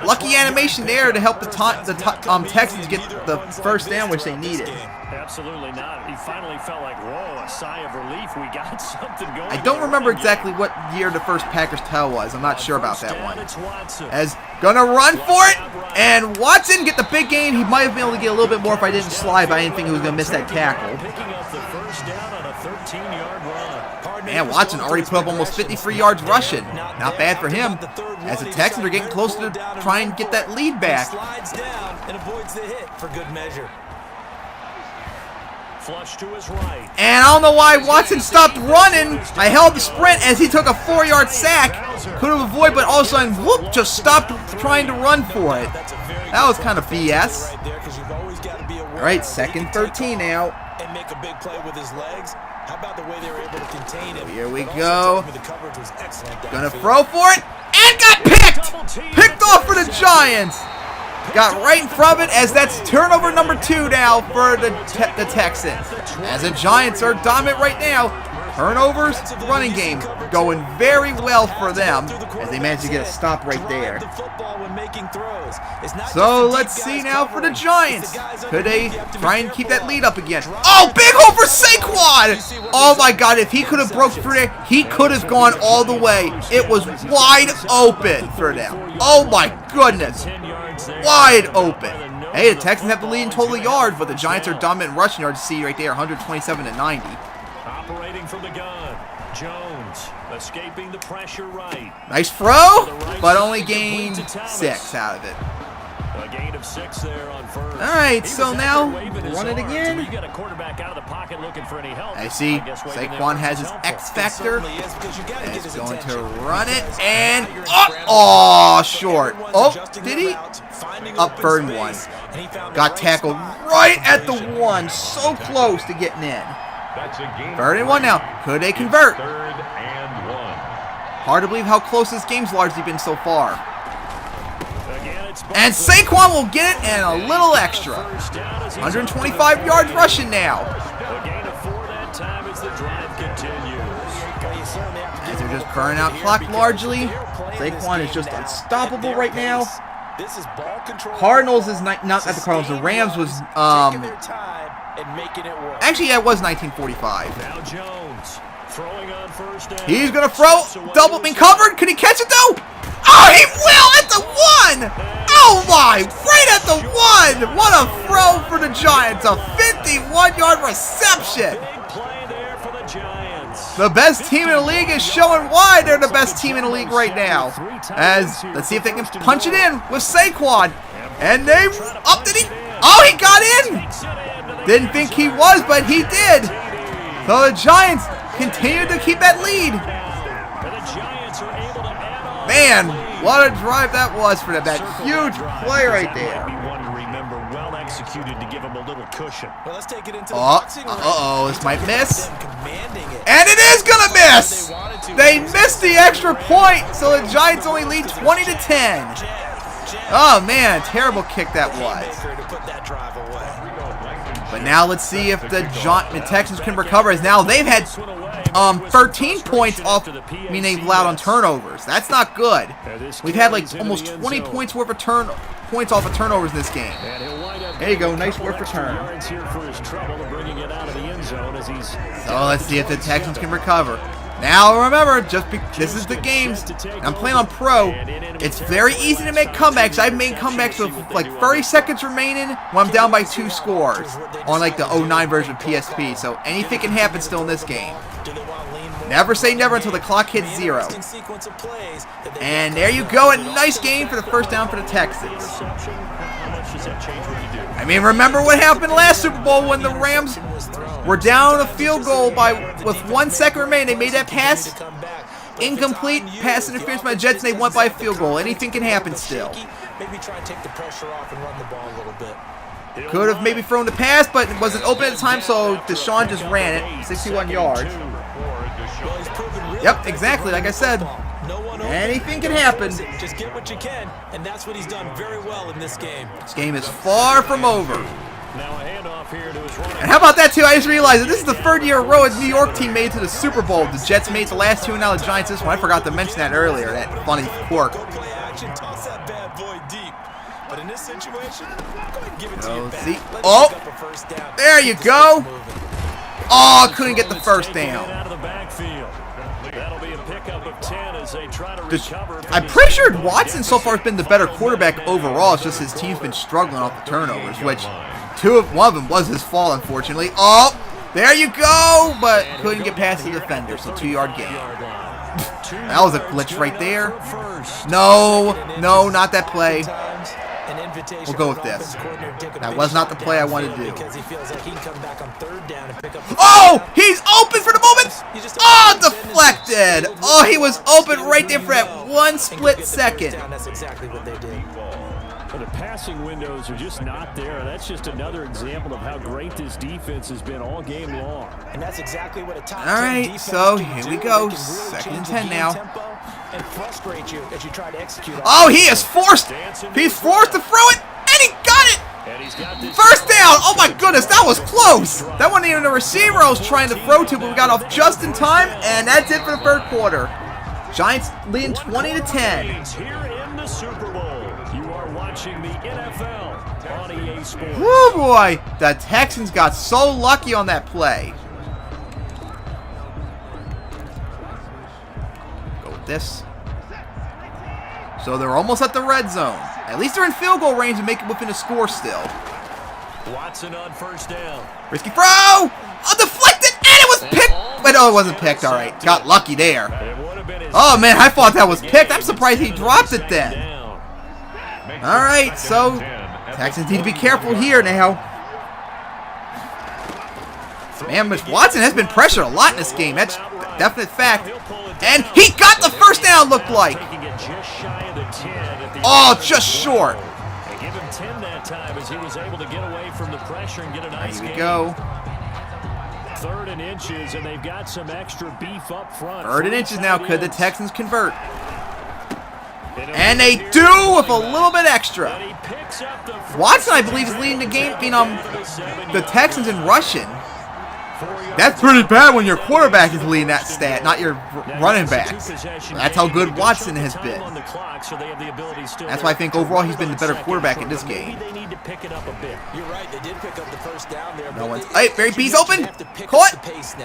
Lucky animation there to help the Texans get the 1st down, which they needed. Absolutely not. He finally felt like, whoa, a sigh of relief. We got something going. I don't remember exactly what year the first Packers tell was. I'm not sure about that one. As gonna run for it, and Watson get the big gain. He might have been able to get a little bit more if I didn't slide, but I didn't think he was gonna miss that tackle. Picking up the 1st down on a 13-yard run. Man, Watson already put up almost 53 yards rushing. Not bad for him, as the Texans are getting close to trying to get that lead back. Slides down and avoids the hit for good measure. Flush to his right. And I don't know why Watson stopped running. I held the sprint as he took a 4-yard sack. Could have avoided, but all of a sudden, whoop, just stopped trying to run for it. That was kind of BS. All right, 2nd 13 now. And make a big play with his legs. How about the way they were able to contain him? Here we go. Gonna throw for it, and got picked! Picked off for the Giants. Got right in front of it, as that's turnover number 2 now for the Texans. As the Giants are dominant right now. Turnovers, running game going very well for them, as they managed to get a stop right there. So let's see now for the Giants. Could they try and keep that lead up again? Oh, big hole for Saquon! Oh my God, if he could have broke through there, he could have gone all the way. It was wide open for them. Oh my goodness. Wide open. Hey, the Texans have the lead in total yards, but the Giants are dominant in rushing yards. See right there, 127 to 90. Operating from the gun, Jones escaping the pressure right. Nice throw, but only gained 6 out of it. A gain of 6 there on 1st. All right, so now run it again. You got a quarterback out of the pocket looking for any help. I see Saquon has his X factor. And he's going to run it, and oh, short. Oh, did he? Up 3rd and 1. Got tackled right at the 1, so close to getting in. 3rd and 1 now. Could they convert? 3rd and 1. Hard to believe how close this game's largely been so far. And Saquon will get it and a little extra. 125 yards rushing now. A gain of 4 that time as the drive continues. As they're just burning out clock largely. Saquon is just unstoppable right now. Cardinals is not at the Cardinals. The Rams was actually, yeah, it was 1945. Now Jones throwing on 1st down. He's gonna throw. Double been covered. Can he catch it though? Oh, he will at the 1. Oh my! Right at the 1. What a throw for the Giants. A 51-yard reception. Big play there for the Giants. The best team in the league is showing why they're the best team in the league right now. As let's see if they can punch it in with Saquon. And they up. Did he? Oh, he got in. Didn't think he was, but he did. So the Giants continue to keep that lead. Man, what a drive that was for them. That huge play right there. One to remember well well executed to give him a little cushion. Well, let's take it into the boxing ring. This might miss. And it is going to miss. They missed the extra point, so the Giants only lead 20-10. Oh, man, terrible kick that was. But now let's see if the Texans can recover, as now they've had 13 points off, they've allowed on turnovers. That's not good. We've had like almost 20 points worth of points off of turnovers in this game. There you go, nice work return. So let's see if the Texans can recover. Now remember, this is the games. I'm playing on pro. It's very easy to make comebacks. I've made comebacks with like 30 seconds remaining when I'm down by 2 scores on like the 09 version of PSP. So anything can happen still in this game. Never say never until the clock hits 0. And there you go, a nice game for the first down for the Texans. I mean, remember what happened last Super Bowl when the Rams were down a field goal with 1 second remaining. They made that pass. Incomplete. Pass interference by the Jets, and they won by a field goal. Anything can happen still. Maybe try and take the pressure off and run the ball a little bit. Could have maybe thrown the pass, but it wasn't open at the time, so Deshaun just ran it. 61 yards. Yep, exactly. Like I said, anything can happen. Just get what you can, and that's what he's done very well in this game. This game is far from over. Now a handoff here to his running. And how about that, too? I just realized that this is the 3rd year in a row a New York team made it to the Super Bowl. The Jets made it the last 2, and now the Giants this one. I forgot to mention that earlier, that funny quirk. Go play action, toss that bad boy deep. But in this situation, go ahead and give it to you back. Oh, there you go. Oh, couldn't get the first down. Out of the backfield. That'll be a pickup of 10 as they try to recover. I'm pretty sure Watson so far has been the better quarterback overall. It's just his team's been struggling off the turnovers, which one of them was his fault, unfortunately. Oh, there you go, but couldn't get past the defender, so 2-yard gain. That was a glitch right there. No, not that play. We'll go with this. That was not the play I wanted to do. Oh, he's open for the moment. Oh, deflected. Oh, he was open right there for that 1 split second. That's exactly what they did. The passing windows are just not there. That's just another example of how great this defense has been all game long. And that's exactly what a top 10 All right, defense so can here do. we go. They can really 2nd and change 10 the now. game tempo and frustrate you as you try to execute. Oh, he is forced. He's forced to throw it, and he got it. First down. Oh my goodness, that was close. That wasn't even a receiver I was trying to throw to, but we got off just in time, and that's it for the 3rd quarter. Giants leading 20-10. Here in the Super Bowl, you are watching the NFL on EA Sports. Oh boy, the Texans got so lucky on that play. Go with this. So they're almost at the red zone. At least they're in field goal range and make it within a score still. Watson on 1st down. Risky throw! Oh, deflected, and it was picked. Wait, no, it wasn't picked. All right, got lucky there. Oh man, I thought that was picked. I'm surprised he dropped it then. All right, so Texans need to be careful here now. Man, Miss Watson has been pressured a lot in this game. That's a definite fact. And he got the first down, looked like. Oh, just short. Give him 10 that time as he was able to get away from the pressure and get a nice Here we gain. go. 3rd and inches, and they've got some extra beef up front. 3rd and inches now. Could the Texans convert? And they do with a little bit extra. Watson, I believe, is leading the game, the Texans in rushing. That's pretty bad when your quarterback is leading that stat, not your running backs. That's how good Watson has been. That's why I think overall he's been the better quarterback in this game. You're right, they did pick up the first down there. No one's. Hey, Barry B's open. Caught.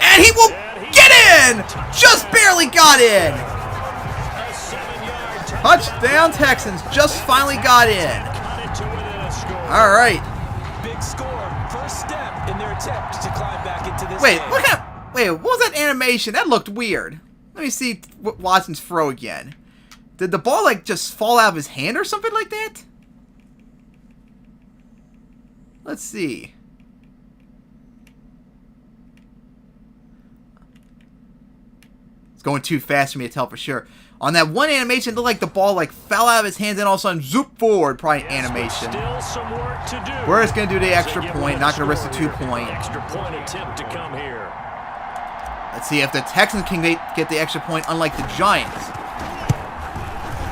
And he will get in. Just barely got in. Touchdown Texans. Just finally got in. All right. Big score. First step in their attempt to climb back into this Wait, game. what was that animation? That looked weird. Let me see Watson's throw again. Did the ball like just fall out of his hand or something like that? Let's see. It's going too fast for me to tell for sure. On that one animation, it looked like the ball like fell out of his hands and all of a sudden zoop forward. Probably an animation. Still some work to do. We're just going to do the extra point. Not going to risk the 2-point. Extra point attempt to come here. Let's see if the Texans can get the extra point, unlike the Giants.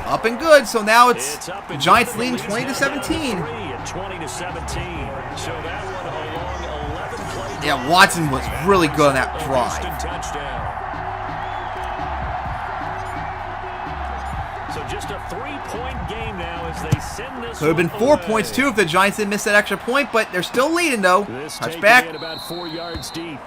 Up and good. So now it's the Giants leading 20-17. 20-17. So that one along 11 play. Yeah, Watson was really good on that drive. So just a 3-point game now as they send this. Could have been 4 points too if the Giants didn't miss that extra point, but they're still leading though. Touchback. About 4 yards deep.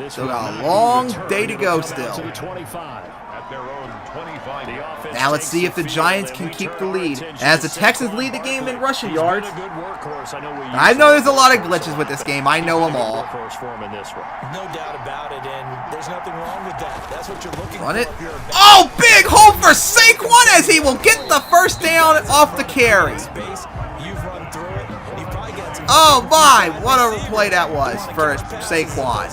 Still got a long day to go still. At their own 25. Now let's see if the Giants can keep the lead. As the Texans lead the game in rushing yards. I know there's a lot of glitches with this game. I know them all. No doubt about it, and there's nothing wrong with that. That's what you're looking for. Run it. Oh, big hole for Saquon as he will get the first down off the carry. Oh my, what a play that was for Saquon.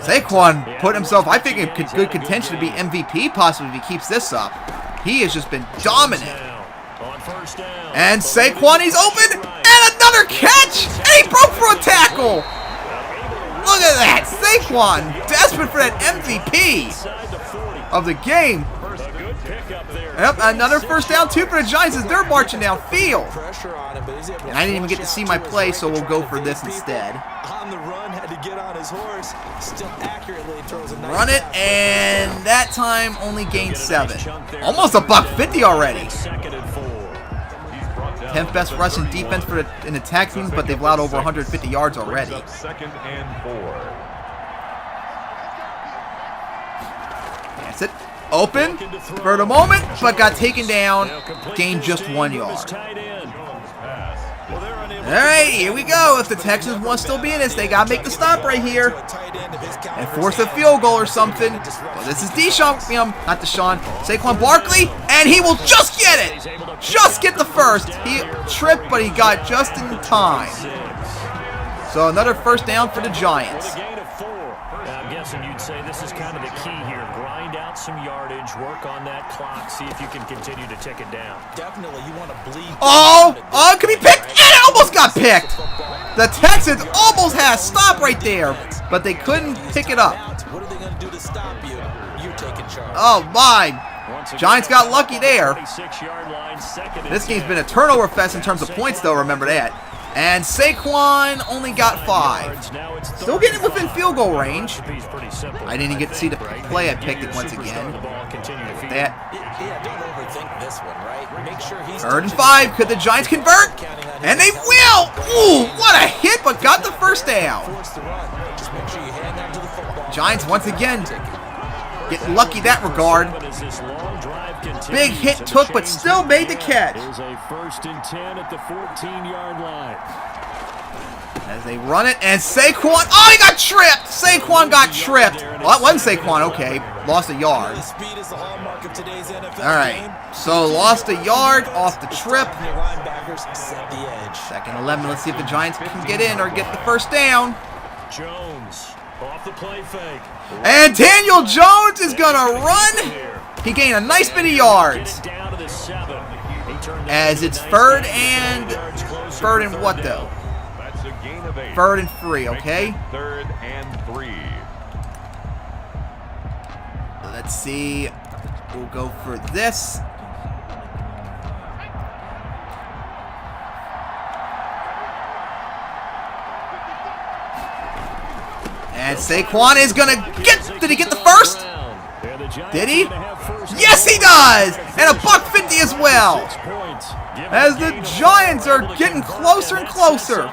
Saquon put himself, I think, in good contention to be MVP possibly if he keeps this up. He has just been dominant. And Saquon, he's open, and another catch, and he broke for a tackle. Look at that, Saquon, desperate for that MVP of the game. Yep, another first down, 2 for the Giants as they're marching downfield. And I didn't even get to see my play, so we'll go for this instead. On the run, had to get on his horse. Still accurately throws a nice run it, and that time only gained 7. Almost $150 already. 10th best rushing defense in the Texans, but they've allowed over 150 yards already. Second and 4. That's it. Open for the moment, but got taken down. Gained just 1 yard. Alright, here we go. If the Texans want to still be in this, they got to make the stop right here. And force a field goal or something. Well, this is not Deshaun. Saquon Barkley, and he will just get it. Just get the first. He tripped, but he got just in time. So another first down for the Giants. I'm guessing you'd say this is kind of the key here. Grind out some yardage, work on that clock, see if you can continue to tick it down. Definitely, you want to bleed. Oh, it could be picked, and it almost got picked. The Texans almost had a stop right there, but they couldn't pick it up. What are they going to do to stop you? You're taking charge. Oh, my. Giants got lucky there. This game's been a turnover fest in terms of points, though, remember that. And Saquon only got 5. Still getting within field goal range. I didn't even get to see the play. I picked it once again. Third and 5. Could the Giants convert? And they will! Ooh, what a hit, but got the first down. Giants once again getting lucky that regard. Big hit took, but still made the catch. There's a 1st and 10 at the 14-yard line. As they run it, and Saquon, oh, he got tripped! Saquon got tripped. Well, that wasn't Saquon, okay. Lost a yard. Alright, so lost a yard off the trip. 2nd 11, let's see if the Giants can get in or get the first down. Jones off the play fake. And Daniel Jones is gonna run. He gained a nice bit of yards. As it's 3rd and what though? 3rd and 3, okay? 3rd and 3. Let's see. We'll go for this. And Saquon is gonna get. Did he get the first? Did he? Yes, he does! And a $150 as well. As the Giants are getting closer and closer.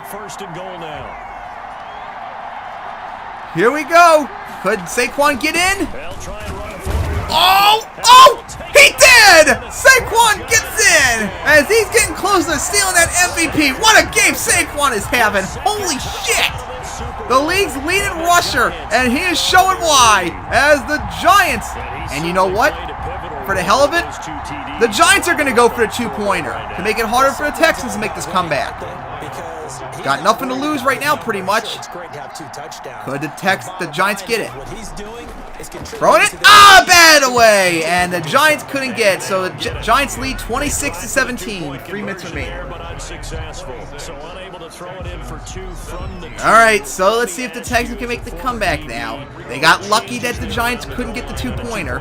Here we go. Could Saquon get in? Oh, he did! Saquon gets in as he's getting closer to stealing that MVP. What a game Saquon is having. Holy shit. The league's leading rusher, and he is showing why, as the Giants, and you know what? For the hell of it, the Giants are going to go for a 2-pointer to make it harder for the Texans to make this comeback. is. Got nothing to lose right now, pretty much. It's great to have 2 touchdowns. Could the Giants get it? What he's doing is Throwing it. Ah, bad away. And the Giants couldn't get it. So the Giants lead 26-17. 3 minutes remaining. All right, so let's see if the Texans can make the comeback now. They got lucky that the Giants couldn't get the 2-pointer.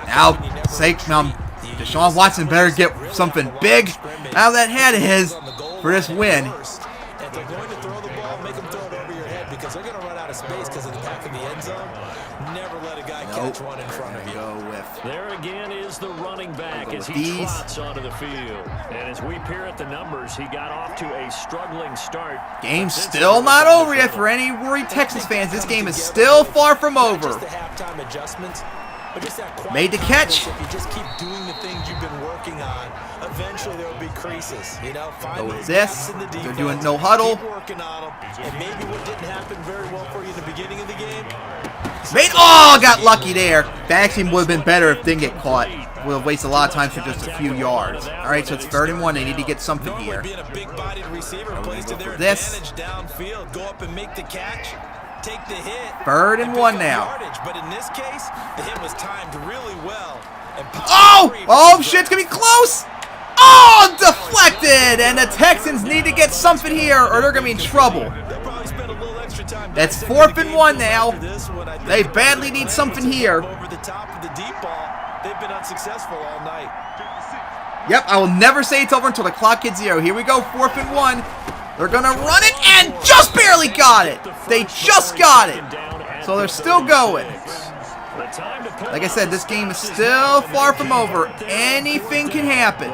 Now, Deshaun Watson better get something big out of that head of his for this win. If they're going to throw the ball, make them throw it over your head because they're going to run out of space because of the back of the end zone. Never let a guy catch one in front of you. There again is the running back as he trots onto the field. And as we peer at the numbers, he got off to a struggling start. Game's still not over yet for any worried Texans fans. This game is still far from over. Just the halftime adjustments. Made the catch. If you just keep doing the things you've been working on, eventually there will be creases. You know, find those gaps in the defense. They're doing no huddle. Keep working on them. And maybe what didn't happen very well for you in the beginning of the game. Got lucky there. That actually would have been better if it didn't get caught. We'll waste a lot of time for just a few yards. All right, so it's 3rd and 1. They need to get something here. Being a big-bodied receiver plays to their advantage downfield. Go up and make the catch. Take the hit. 3rd and 1 now. Yardage, but in this case, the hit was timed really well. Oh shit, it's gonna be close. Oh, deflected, and the Texans need to get something here, or they're gonna be in trouble. That's 4th and 1 now. They badly need something here. Over the top of the deep ball, they've been unsuccessful all night. Yep, I will never say it's over until the clock hits 0. Here we go, 4th and 1. They're going to run it and just barely got it. They just got it. So they're still going. Like I said, this game is still far from over. Anything can happen.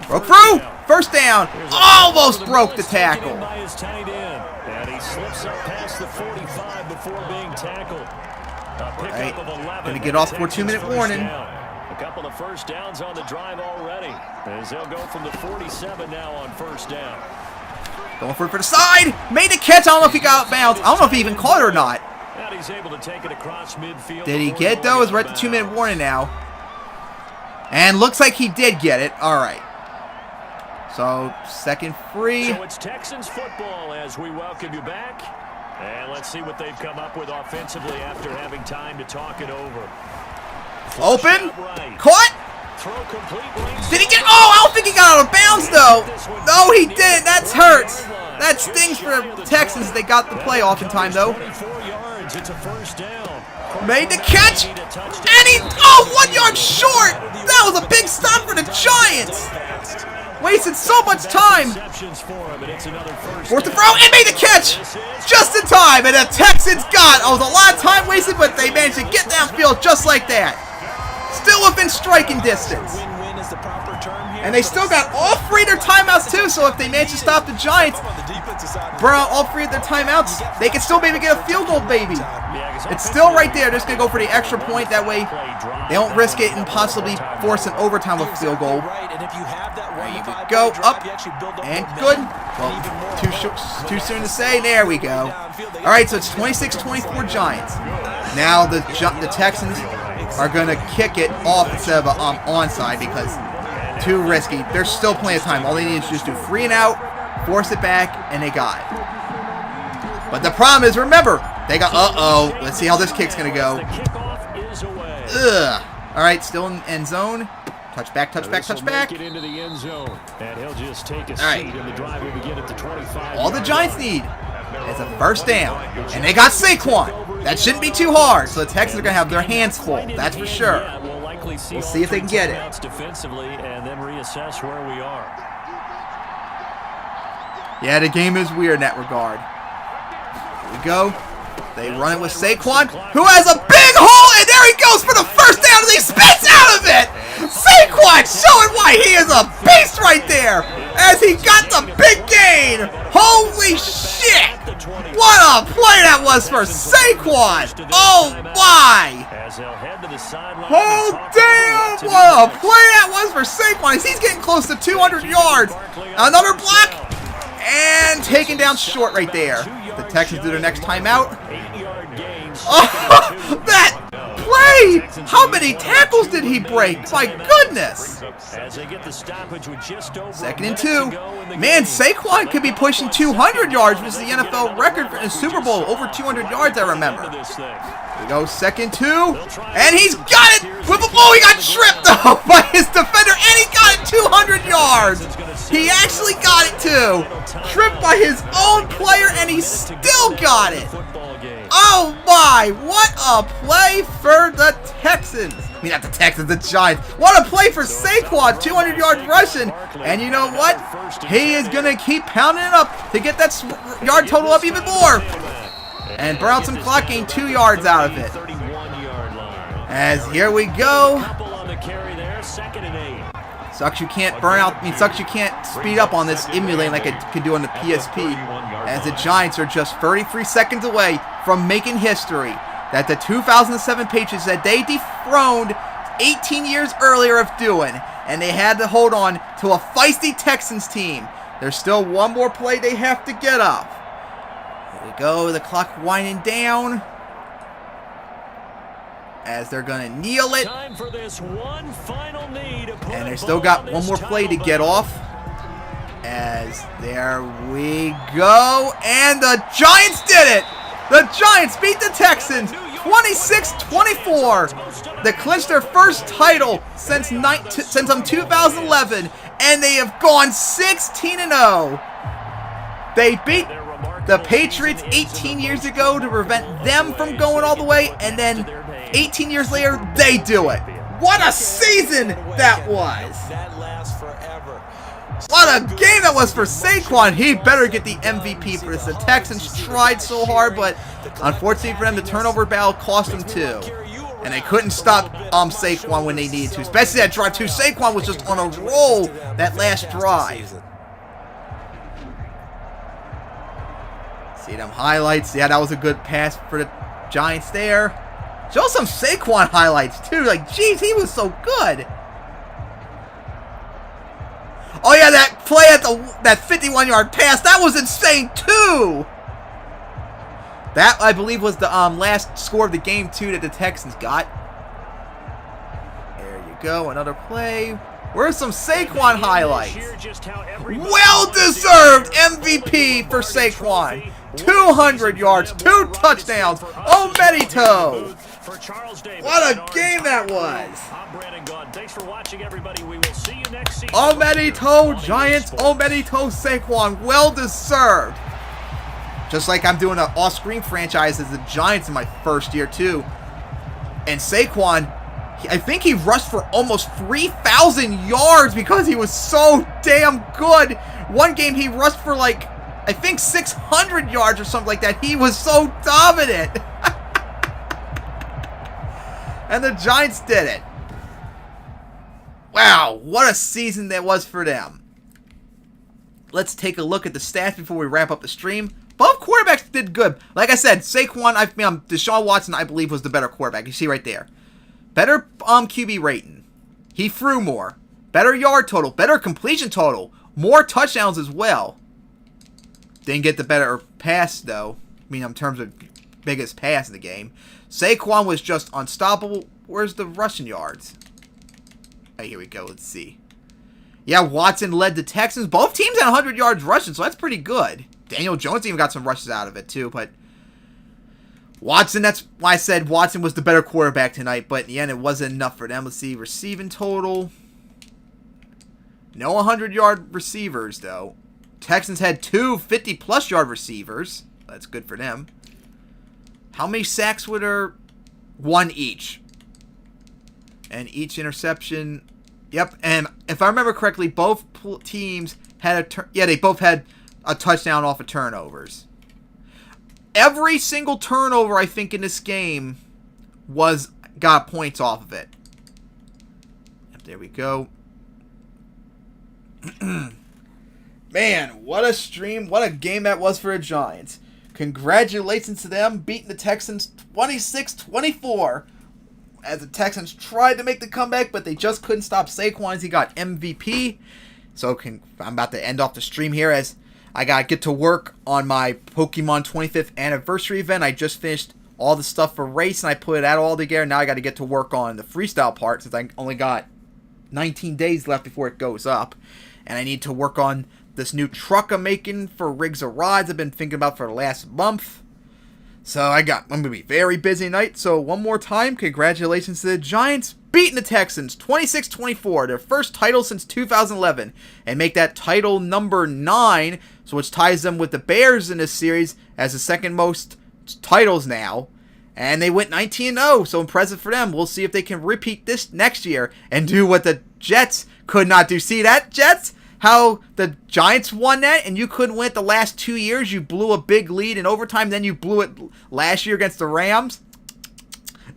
Broke through. 1st down. Almost broke the tackle. And he slips up past the 45 before being tackled. Going to get off for a 2-minute warning. A couple of 1st downs on the drive already, as they'll go from the 47 now on 1st down. Going for it for the side. Made the catch. I don't know if he got out of bounds. I don't know if he even caught it or not. And he's able to take it across midfield. Did he get it, though? As we're at the 2-minute warning now. And looks like he did get it. All right. So, 2nd free. So it's Texans football as we welcome you back. And let's see what they've come up with offensively after having time to talk it over. Open. Caught. Did he get? Oh, I don't think he got out of bounds, though. No, he didn't. That's hurts. That stings for the Texans. They got the play off in time, though. Made the catch. And he, 1 yard short. That was a big stop for the Giants. Wasted so much time. 4th to throw and made the catch just in time. And the Texans got. Oh, it was a lot of time wasted, but they managed to get downfield just like that. Still within striking distance. And they still got all 3 of their timeouts, too. So if they manage to stop the Giants, burn out all 3 of their timeouts, they can still maybe get a field goal, baby. It's still right there. They're just going to go for the extra point. That way they don't risk it and possibly force an overtime with a field goal. There you go. Up. And good. Well, too soon to say. There we go. All right, so it's 26-24 Giants. Now the Texans are going to kick it off instead of an onside because too risky. There's still plenty of time. All they need is just do 3 and out, force it back, and they got it. But the problem is, remember, they got, let's see how this kick's going to go. Ugh. All right, still in end zone. Touchback, touchback, touchback. Into the end zone. And he'll just take a seat, and the drive will begin at the 25. All the Giants need is a 1st down. And they got Saquon. That shouldn't be too hard. So the Texans are going to have their hands full. That's for sure. We'll see if they can get it. Defensively and then reassess where we are. Yeah, the game is weird in that regard. Here we go. They run it with Saquon, who has a big hole, and there he goes for the 1st down, and he spits out of it! Saquon showing why he is a beast right there, as he got the big gain! Holy shit! What a play that was for Saquon! Oh my! Oh damn! What a play that was for Saquon, as he's getting close to 200 yards! Another block! And taken down short right there. The Texans do their next timeout. Oh, that play! How many tackles did he break? My goodness! As they get the stoppage with just over 2nd and 2. Man, Saquon could be pushing 200 yards, which is the NFL record for the Super Bowl. Over 200 yards, I remember. Here we go, 2nd 2. And he's got it! Oh, he got tripped, though, by his defender, and he got it 200 yards! He actually got it, too! Tripped by his own player, and he still got it! Oh, my! What a play for the Texans! I mean, not the Texans, the Giants. What a play for Saquon, 200 yards rushing. And you know what? He is going to keep pounding it up to get that yard total up even more. And burn out some clock, gain 2 yards out of it. As here we go. Sucks you can't burn out. I mean, sucks you can't speed up on this emulating like I could do on the PSP. As the Giants are just 33 seconds away from making history. That the 2007 Patriots that they dethroned 18 years earlier of doing. And they had to hold on to a feisty Texans team. There's still one more play they have to get up. Here we go. The clock winding down. As they're going to kneel it. Time for this one final knee to put and they still got one more play to get off. As there we go. And the Giants did it. The Giants beat the Texans 26-24. They clinched their first title since 2011, and they have gone 16-0. They beat the Patriots 18 years ago to prevent them from going all the way, and then 18 years later, they do it. What a season that was. That lasts forever. What a game that was for Saquon. He better get the MVP for this. The Texans tried so hard, but unfortunately for them, the turnover battle cost them too. And they couldn't stop Saquon when they needed to. Especially that drive too. Saquon was just on a roll that last drive. See them highlights. Yeah, that was a good pass for the Giants there. Show some Saquon highlights too. Like, geez, he was so good. Oh yeah, that play at that 51-yard pass, that was insane too. That, I believe, was the last score of the game too that the Texans got. There you go, another play. Where's some Saquon highlights? Well-deserved MVP for Saquon. 200 yards, 2 touchdowns. Oh, Medito. What a game that was. Oh, Medito, Giants. Oh, Medito, Saquon. Well-deserved. Just like I'm doing an off-screen franchise as the Giants in my first year, too. And Saquon, I think he rushed for almost 3,000 yards because he was so damn good. One game he rushed for like, I think 600 yards or something like that. He was so dominant. And the Giants did it. Wow, what a season that was for them. Let's take a look at the stats before we wrap up the stream. Both quarterbacks did good. Like I said, Saquon, Deshaun Watson, I believe, was the better quarterback. You see right there. Better QB rating. He threw more. Better yard total. Better completion total. More touchdowns as well. Didn't get the better pass, though. I mean, in terms of biggest pass in the game. Saquon was just unstoppable. Where's the rushing yards? Oh, here we go. Let's see. Yeah, Watson led the Texans. Both teams had 100 yards rushing, so that's pretty good. Daniel Jones even got some rushes out of it, too. But Watson, that's why I said Watson was the better quarterback tonight. But in the end, it wasn't enough for them. Let's see. Receiving total. No 100-yard receivers, though. Texans had 2 50-plus yard receivers. That's good for them. How many sacks were there? 1 each. And each interception. Yep. And if I remember correctly, both teams had they both had a touchdown off of turnovers. Every single turnover, I think, in this game got points off of it. Yep, there we go. Man, what a stream. What a game that was for the Giants. Congratulations to them beating the Texans 26-24 as the Texans tried to make the comeback, but they just couldn't stop Saquon as he got MVP. So I'm about to end off the stream here as I got to get to work on my Pokemon 25th anniversary event. I just finished all the stuff for race, and I put that all together. Now I got to get to work on the freestyle part since I only got 19 days left before it goes up. And I need to work on this new truck I'm making for Rigs of Rods I've been thinking about for the last month. So I'm going to be very busy tonight. So one more time, congratulations to the Giants beating the Texans 26-24, their first title since 2011, and make that title number 9, so which ties them with the Bears in this series as the second most titles now. And they went 19-0, so impressive for them. We'll see if they can repeat this next year and do what the Jets could not do. See that, Jets? How the Giants won that, and you couldn't win it the last 2 years. You blew a big lead in overtime, then you blew it last year against the Rams.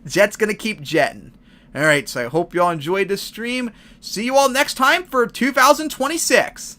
Jets going to keep jetting. All right, so I hope you all enjoyed this stream. See you all next time for 2026.